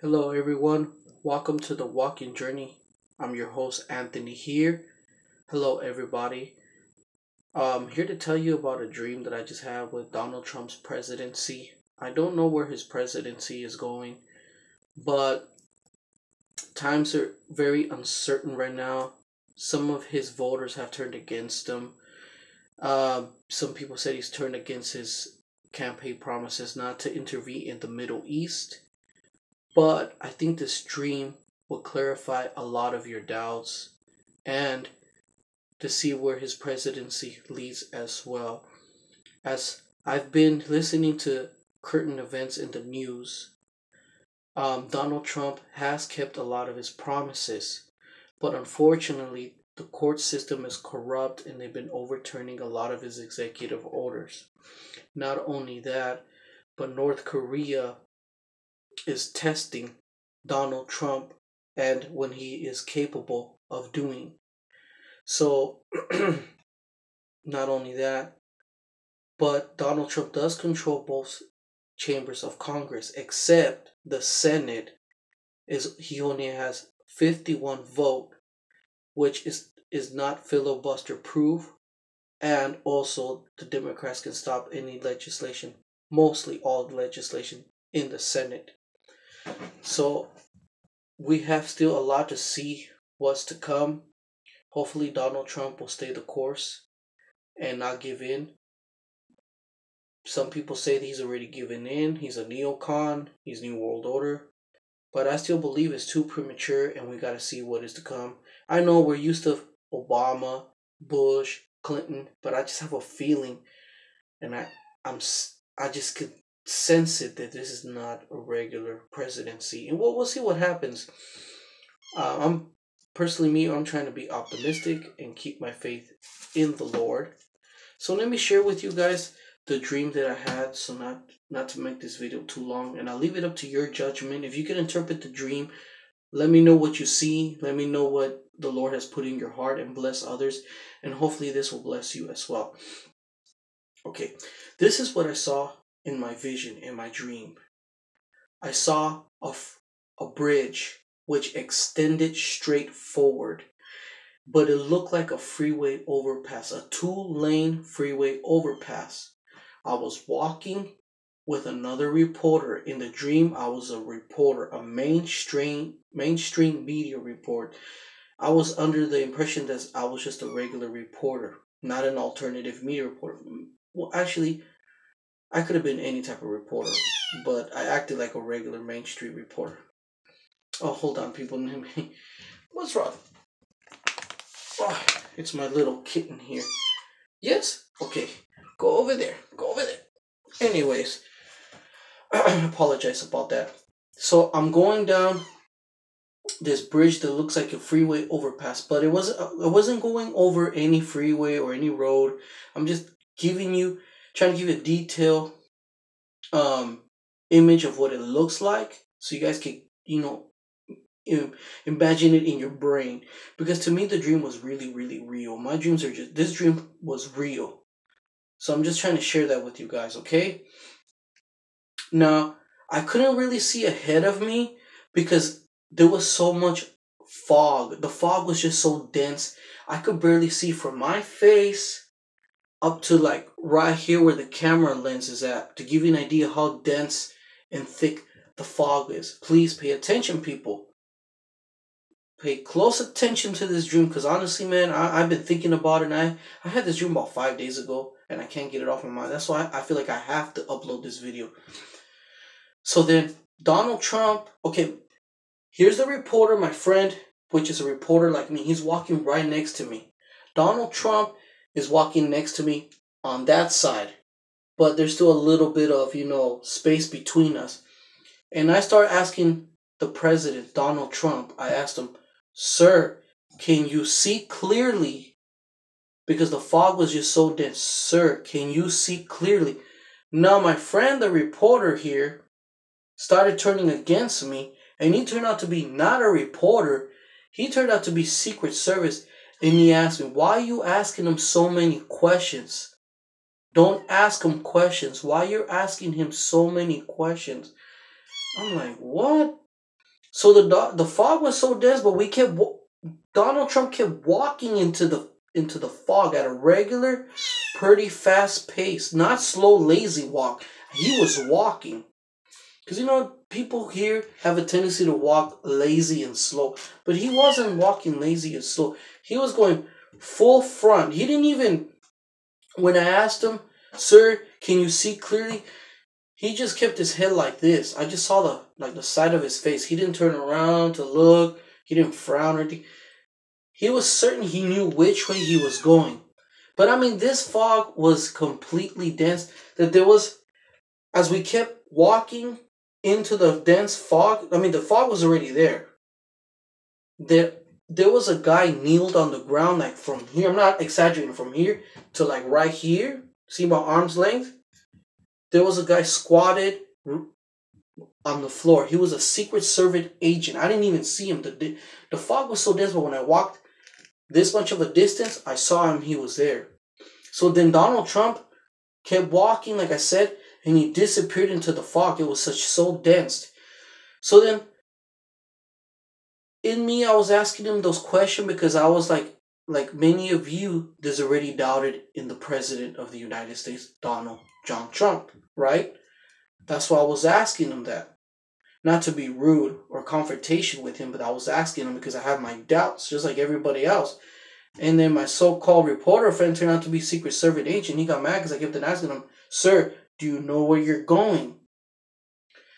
Hello, everyone. Welcome to the Walking Journey. I'm your host, Anthony here. Hello, everybody. I'm here to tell you about a dream that I just had with Donald Trump's presidency. I don't know where his presidency is going, but times are very uncertain right now. Some of his voters have turned against him. Some people said he's turned against his campaign promises not to intervene in the Middle East. But I think this dream will clarify a lot of your doubts and to see where his presidency leads as well. As I've been listening to current events in the news, Donald Trump has kept a lot of his promises, but unfortunately, the court system is corrupt and they've been overturning a lot of his executive orders. Not only that, but North Korea is testing Donald Trump and when he is capable of doing. So, not only that, but Donald Trump does control both chambers of Congress, except the Senate is he only has 51 vote, which is not filibuster proof, and also the Democrats can stop any legislation, mostly all legislation in the Senate. So we have still a lot to see what's to come. Hopefully, Donald Trump will stay the course and not give in. Some people say that he's already given in. He's a neocon. He's New World Order. But I still believe it's too premature and we got to see what is to come. I know we're used to Obama, Bush, Clinton, but I just have a feeling and I'm I just could sense it that this is not a regular presidency. And we'll see what happens. I'm personally me. I'm trying to be optimistic and keep my faith in the Lord. So let me share with you guys the dream that I had. So not to make this video too long, and I'll leave it up to your judgment. If you can interpret the dream, let me know what you see. Let me know what the Lord has put in your heart and bless others. And hopefully this will bless you as well. Okay, this is what I saw in my vision, in my dream. I saw a bridge which extended straight forward, but it looked like a freeway overpass, a two-lane freeway overpass. I was walking with another reporter. In the dream, I was a reporter, a mainstream media report. I was under the impression that I was just a regular reporter, not an alternative media reporter. Well, actually, I could have been any type of reporter, but I acted like a regular Main Street reporter. Oh, hold on, people. What's wrong? Oh, it's my little kitten here. Yes? Okay. Go over there. Go over there. Anyways, I apologize about that. So I'm going down this bridge that looks like a freeway overpass, but it wasn't going over any freeway or any road. I'm just trying to give you a detailed image of what it looks like so you guys can, imagine it in your brain, because to me the dream was really, really real. My dreams are just, this dream was real, so I'm just trying to share that with you guys. Okay, now I couldn't really see ahead of me because there was so much fog. The fog was just so dense I could barely see from my face up to like right here where the camera lens is at, to give you an idea how dense and thick the fog is. Please pay attention, people. Pay close attention to this dream, because honestly, man, I've been thinking about it, and I had this dream about 5 days ago, and I can't get it off my mind. That's why I feel like I have to upload this video. So then, Donald Trump, okay, here's the reporter, my friend, which is a reporter like me. He's walking right next to me. Donald Trump is walking next to me on that side, but there's still a little bit of, space between us. And I start asking the president, Donald Trump, I asked him, "Sir, can you see clearly?" Because the fog was just so dense. "Sir, can you see clearly?" Now, my friend, the reporter here, started turning against me, and he turned out to be not a reporter. He turned out to be Secret Service, and he asked me, "Why are you asking him so many questions? Don't ask him questions. Why you're asking him so many questions?" I'm like, what? So the fog was so dense, but Donald Trump kept walking into the fog at a regular, pretty fast pace, not slow, lazy walk. He was walking. Because, people here have a tendency to walk lazy and slow. But he wasn't walking lazy and slow. He was going full front. He didn't even, when I asked him, "Sir, can you see clearly?" He just kept his head like this. I just saw the side of his face. He didn't turn around to look. He didn't frown or anything. He was certain he knew which way he was going. But I mean, this fog was completely dense. That there was, as we kept walking into the dense fog, I mean, the fog was already there. There was a guy kneeled on the ground, like from here. I'm not exaggerating, from here to like right here. See my arm's length? There was a guy squatted on the floor. He was a Secret Service agent. I didn't even see him. The fog was so dense, but when I walked this much of a distance, I saw him. He was there. So then Donald Trump kept walking, like I said, and he disappeared into the fog. It was so dense. So then, in me, I was asking him those questions because I was like many of you, there's already doubted in the President of the United States, Donald John Trump, right? That's why I was asking him that. Not to be rude or confrontation with him, but I was asking him because I have my doubts, just like everybody else. And then my so-called reporter friend turned out to be Secret Service agent. He got mad because I kept on asking him, "Sir, do you know where you're going?"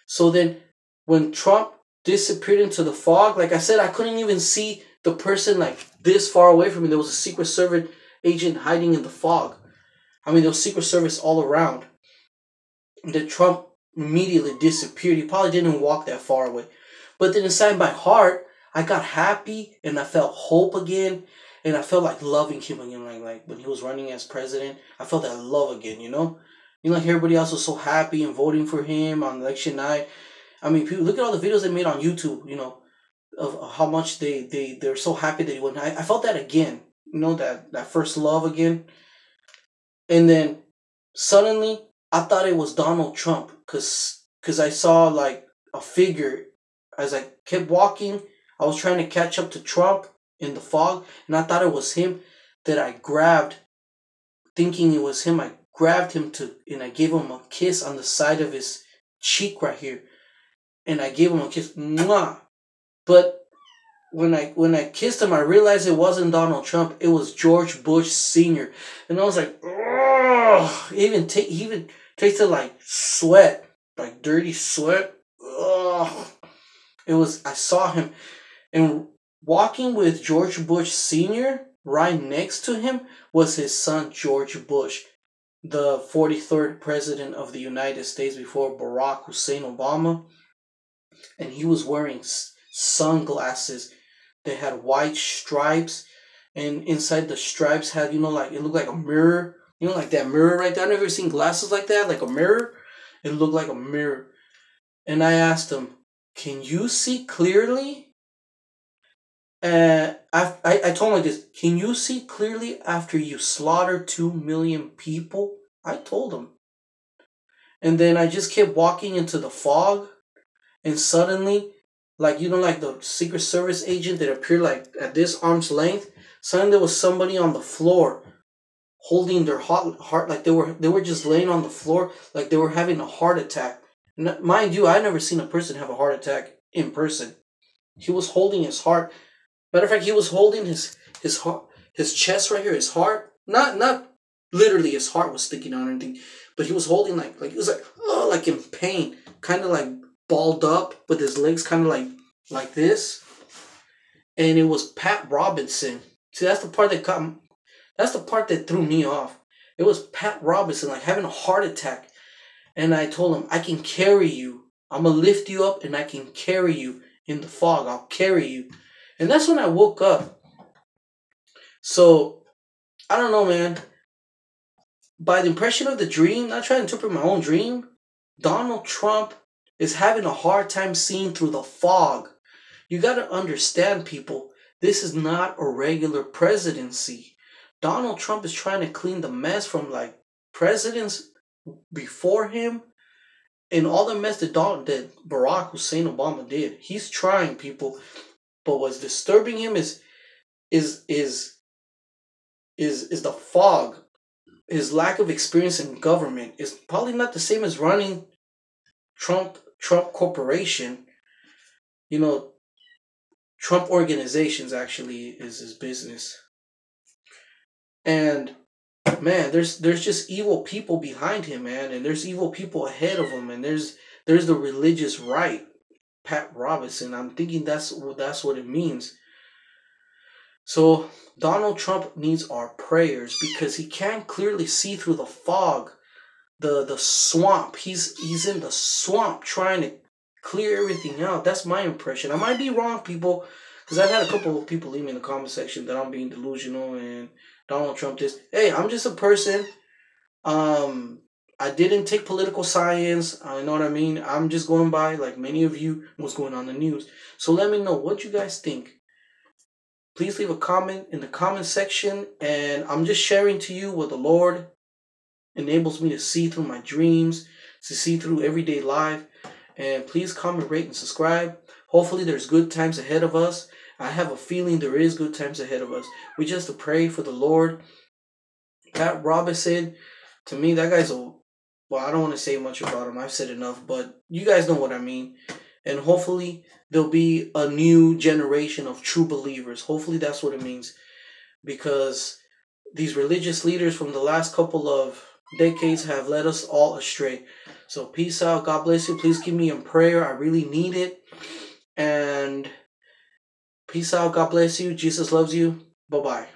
So then, when Trump disappeared into the fog, like I said, I couldn't even see the person like this far away from me. There was a Secret Service agent hiding in the fog. I mean, there was Secret Service all around. That Trump immediately disappeared. He probably didn't walk that far away. But then inside my heart, I got happy and I felt hope again. And I felt like loving him again. Like when he was running as president, I felt that love again, like everybody else was so happy and voting for him on election night. I mean, people, look at all the videos they made on YouTube, of how much they're so happy that he won. I felt that again, that first love again. And then suddenly, I thought it was Donald Trump because I saw like a figure as I kept walking. I was trying to catch up to Trump in the fog, and I thought it was him that I grabbed, thinking it was him. I grabbed him and I gave him a kiss on the side of his cheek right here, and I gave him a kiss, mwah. But when I kissed him, I realized it wasn't Donald Trump. It was George Bush Sr. And I was like, oh, he even tasted like sweat, like dirty sweat. Oh, I saw him, and walking with George Bush Sr., right next to him was his son, George Bush, the 43rd president of the United States before Barack Hussein Obama. And he was wearing sunglasses that had white stripes. And inside the stripes had, it looked like a mirror. Like that mirror right there. I've never seen glasses like that, like a mirror. It looked like a mirror. And I asked him, "Can you see clearly?" I told him like this, "Can you see clearly after you slaughter 2 million people?" I told him. And then I just kept walking into the fog. And suddenly, like the Secret Service agent that appeared like at this arm's length, suddenly there was somebody on the floor holding their heart, like they were just laying on the floor like they were having a heart attack. Mind you, I never seen a person have a heart attack in person. He was holding his heart. Matter of fact, he was holding his heart, his chest right here, his heart. Not literally his heart was sticking out or anything, but he was holding like he was like in pain, kind of like balled up with his legs kind of like this. And it was Pat Robertson. See, that's the part that threw me off. It was Pat Robertson, like having a heart attack. And I told him, "I can carry you. I'm going to lift you up and I can carry you in the fog. I'll carry you." And that's when I woke up. So, I don't know, man. By the impression of the dream, not trying to interpret my own dream, Donald Trump is having a hard time seeing through the fog. You got to understand, people, this is not a regular presidency. Donald Trump is trying to clean the mess from like presidents before him and all the mess that Barack Hussein Obama did. He's trying, people, but what's disturbing him is the fog. His lack of experience in government is probably not the same as running Trump Corporation. You know, Trump Organizations actually is his business. And man, there's just evil people behind him, man, and there's evil people ahead of him, and there's the religious right, Pat Robertson. I'm thinking that's what it means. So Donald Trump needs our prayers because he can't clearly see through the fog, the swamp. He's in the swamp trying to clear everything out. That's my impression. I might be wrong, people, because I've had a couple of people leave me in the comment section that I'm being delusional and Donald Trump this. Hey, I'm just a person. I didn't take political science. I know what I mean. I'm just going by, like many of you, what's going on in the news. So let me know what you guys think. Please leave a comment in the comment section. And I'm just sharing to you what the Lord enables me to see through my dreams, to see through everyday life. And please comment, rate, and subscribe. Hopefully there's good times ahead of us. I have a feeling there is good times ahead of us. We just have to pray for the Lord. Pat Robertson, to me, that guy's well, I don't want to say much about him. I've said enough, but you guys know what I mean. And hopefully there'll be a new generation of true believers. Hopefully that's what it means. Because these religious leaders from the last couple of decades have led us all astray. So peace out. God bless you. Please keep me in prayer. I really need it. And peace out. God bless you. Jesus loves you. Bye-bye.